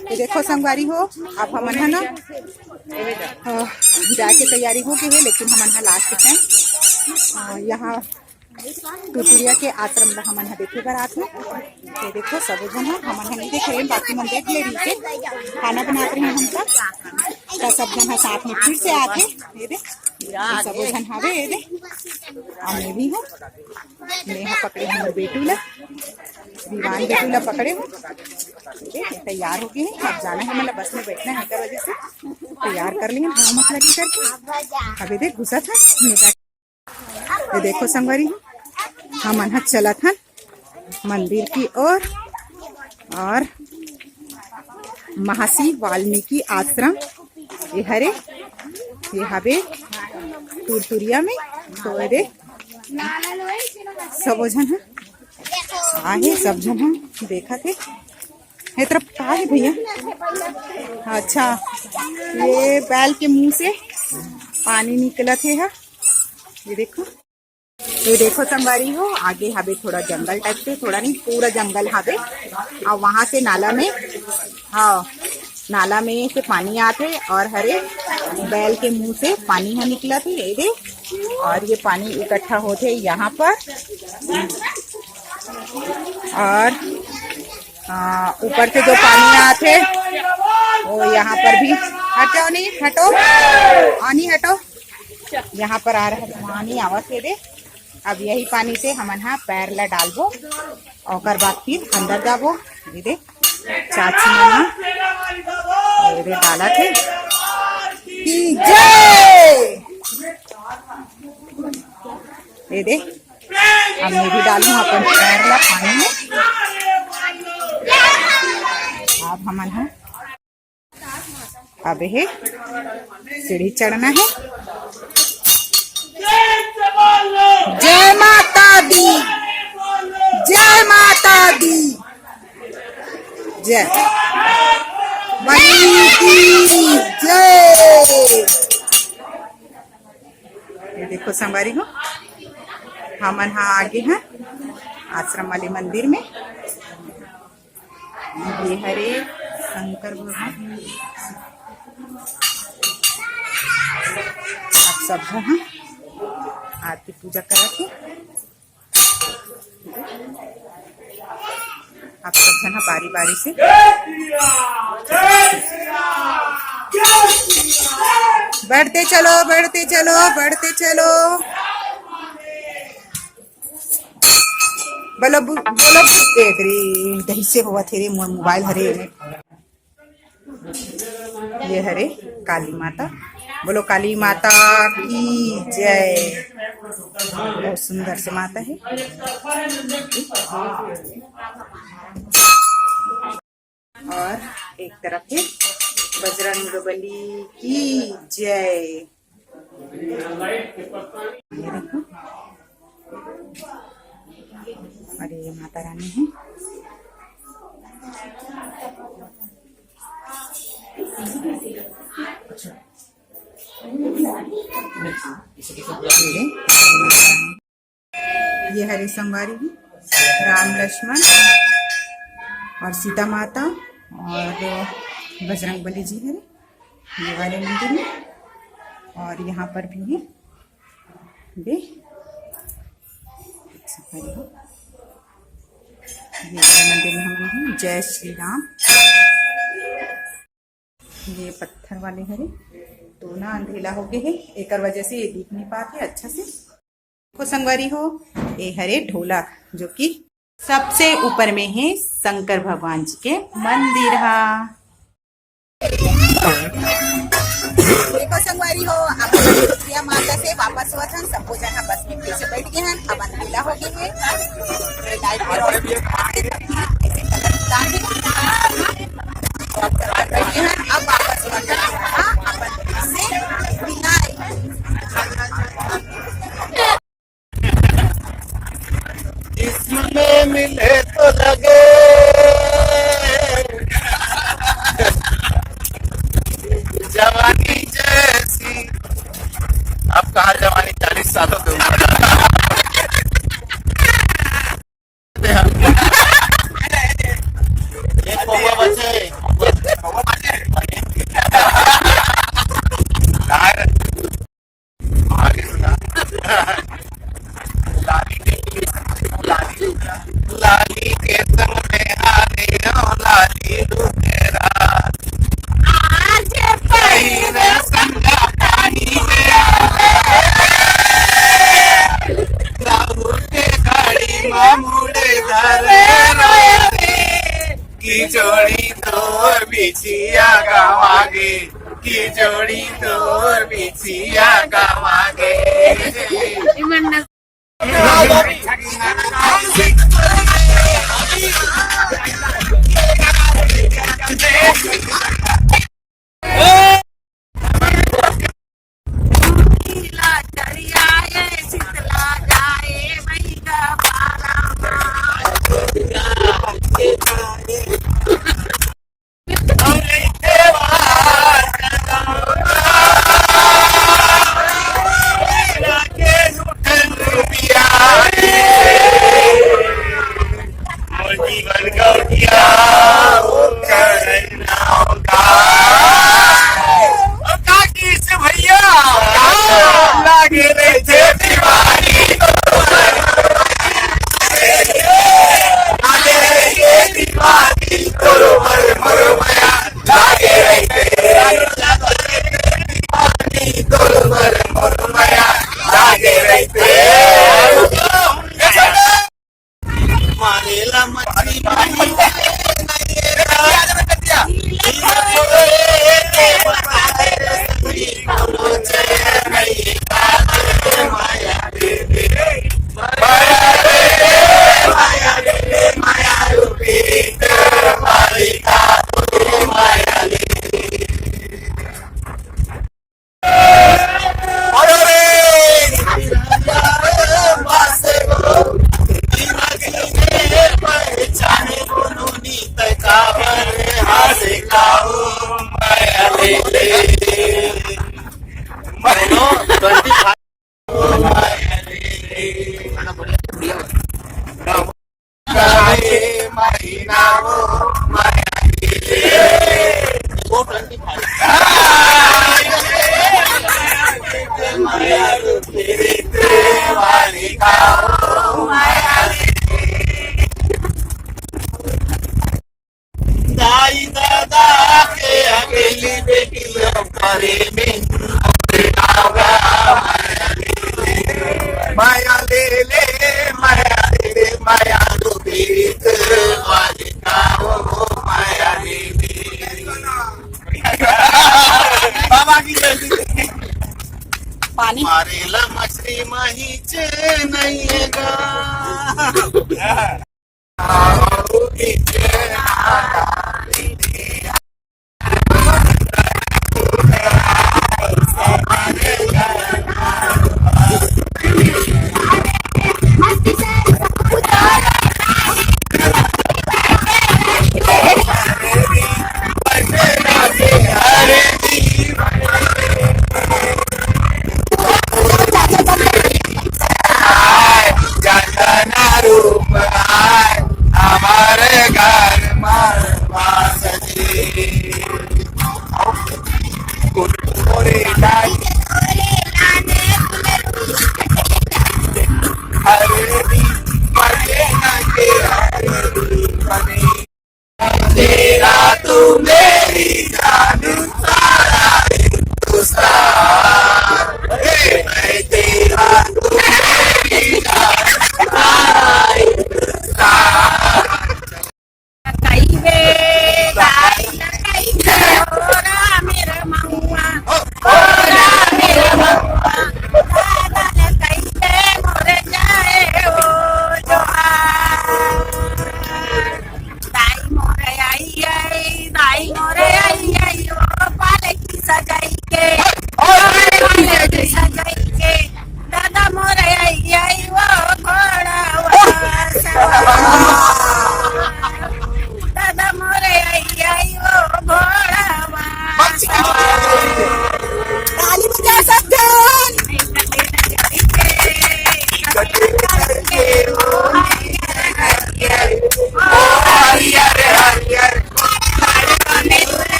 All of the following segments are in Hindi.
ये देखो संगवारी हो, अब हमन है ना जाके तैयारी हो गई है, लेकिन हमन है लास्ट टाइम यहाँ टुटुरिया के आश्रम ला हमन देखे बर आथे। ये देखो सब जन हमन नहीं देख रहे, बाकी मन देख ले रही के खाना बनाते रहे हम तो सब जन साथ में फिर से आते। ये दे सब जन हवे, ये दे मैं भी हूँ, नेहा पकड़े हम बेटू ला, दीवान बेटू ला पकड़े हो। तैयार हो गए हैं, अब जाना है, मतलब बस में बैठना है का वजह से तैयार कर लिए मत लगी करके। अभी देख घुसा था। ये देखो संगवारी हम अनहत चला था मंदिर की ओर और महर्षि वाल्मीकि आश्रम ये हरे ये हवे टुरटुरिया में। तो ये सब जन आहे, सब जन हम देखा थे ये तरफ का है भैया। अच्छा, ये बैल के मुंह से पानी निकला थे है। ये देखो संगवारी हो, आगे हवे थोड़ा जंगल टाइप से, थोड़ा नहीं पूरा जंगल हवे और वहां से नाला में, हाँ नाला में से पानी आते और हरे बैल के मुंह से पानी है निकला थे। ये दे और ये पानी इकट्ठा होते यहाँ पर और ऊपर से जो पानी आते वो यहाँ पर भी हटो नहीं हटो आनी हटो, यहाँ पर आ रहा है पानी आवाज दे। अब यही पानी से हमन हा पैर ला डालबो और बाद फिर अंदर जाबो। ये दे चाची ये दे डाला थे की जय। ये दे अब मैं भी डालू अपन पैर ला पानी में। अब हमन हा अब है सीढ़ी चढ़ना है। जय माता दी, जय माता दी, जय की जय। ये देखो संगवारी हो, हमन हाँ आगे हैं आश्रम वाले मंदिर में। ये हरे शंकर भगवान आप सब हैं आरती पूजा करा थे। आप सब जना बारी बारी से बढ़ते चलो बढ़ते चलो बढ़ते चलो। बोलो बोलो दही से हुआ थे मोबाइल हरे। ये हरे काली माता, बोलो काली माता की जय। बहुत सुंदर से माता है। और एक तरफ है बजरंगबली की जय। अरे ये माता रानी है। ये हरे संगवारी भी राम लक्ष्मण और सीता माता और बजरंगबली जी है ये वाले मंदिर में। और यहाँ पर भी है दे ये मंदिर में हम हैं। जय श्री राम। ये पत्थर वाले हरे तो ना अंधेला हो गए है, एक वजह से ये दिख नहीं पाते अच्छा से। को संगवारी हो, ये हरे ढोला जो कि सबसे ऊपर में है शंकर भगवान जी के मंदिर। देखो संगवारी हो, आप प्रिया माता से वापस हुआ था, सबको जहाँ बस में फिर से बैठ गए हैं। अब अंधेला हो गए हैं, लाइट की रोशनी अब वापस इसमें मिले तो लगे जवानी जैसी। अब कहा जवानी 40 सालों के ऊपर की जोड़ी तोर बिछिया गावागे की जोड़ी तोर बिछिया गावागे जीवन गौटिया काकी से भैया लागे रहे थे दीवानी लागे रहे थे दीवानी तोरो मरो मया लागे रहे थे दीवानी तोरो मरो मया लागे रहे थे मारेला मछली माही दाई दादा के अकेली बेटी करे में माया ले ले माया रूपीत वाली का वो माया ले ले बाबा की जल्दी पानी मारेला मछली मही चे नहीं गा हमारे घर मार सजी कुरकुरे डाली हरे मरे के हरे तेरा तू मेरी जान सारा हिंदुस्तान मैं तेरा तू मेरी जान सारा हिंदुस्तान दादा मोरे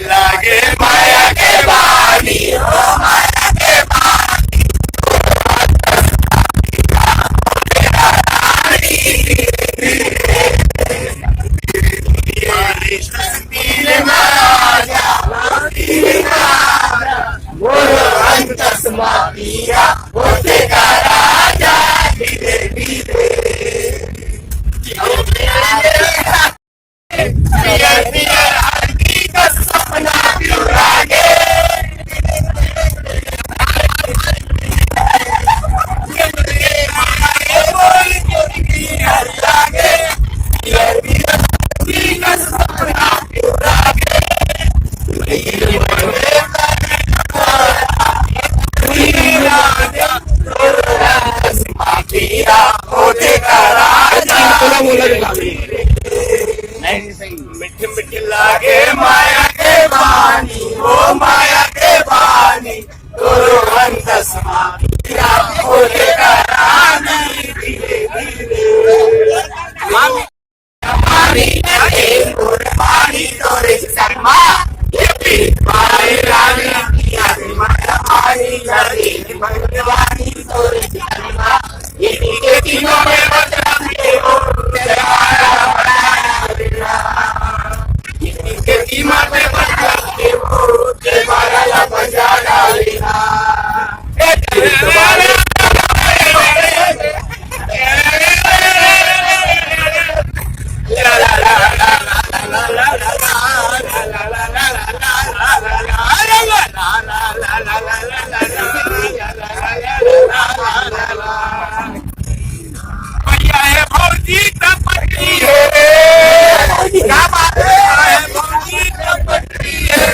लागे माया के बानी हो माया के बानी तीर महाराजा बोलो अंत समापिया होते का राजा धीरे धीरे पियर पियर आरती का सपना क्यों लागे बोल क्यों हर लागे पियर पियर आरती का सपना क्यों लागे होते का राजा मिठ मिठ लागे माया के बानी ओ माया के बानी तोरो अंत समापिया होते का रानी धीरे धीरे पानी लगे पानी तोरे शर्मा ये भी पाए रानी माया पानी लगे भगवानी तोरे शर्मा ये के तीनों में बचा के हो के कीमा पे बचा के हो देवारा ला बजा डालेगा भैया है फौजी टपटी है क्या बात है फौजी टपटी है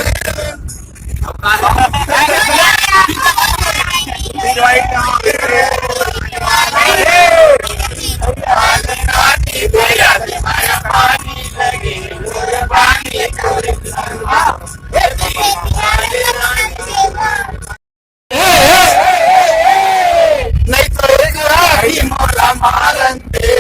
नहीं तो मोला मारंते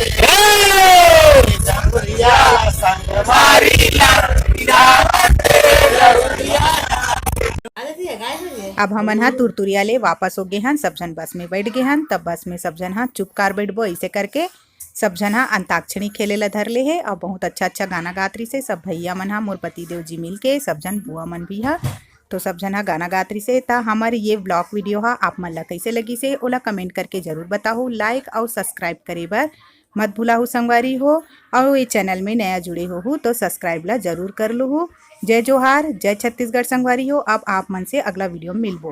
अब हमन हा तुरतुरिया ले वापस हो गए हन, सब जन बस में बैठ गए हन। तब बस में सब जन हा चुपकार बैठबो ऐसे करके सब जन हा अंताक्षरी खेले ला धर ले है और बहुत अच्छा अच्छा गाना गात रही से सब भैया मन हा मोर पति देव जी मिल के सब जन बुआ मन भी हा तो सब जन हा गाना गात रही से। ता हमारे ये ब्लॉग वीडियो हा आप मन ला कैसे लगी से ओला कमेंट करके जरूर बताओ। लाइक और सब्सक्राइब करे बर मत भूला हो संगवारी हो और ये चैनल में नया जुड़े हो तो सब्सक्राइब ला जरूर कर लो हो। जय जोहार, जय छत्तीसगढ़ संगवारी हो। अब आप मन से अगला वीडियो में मिलबो।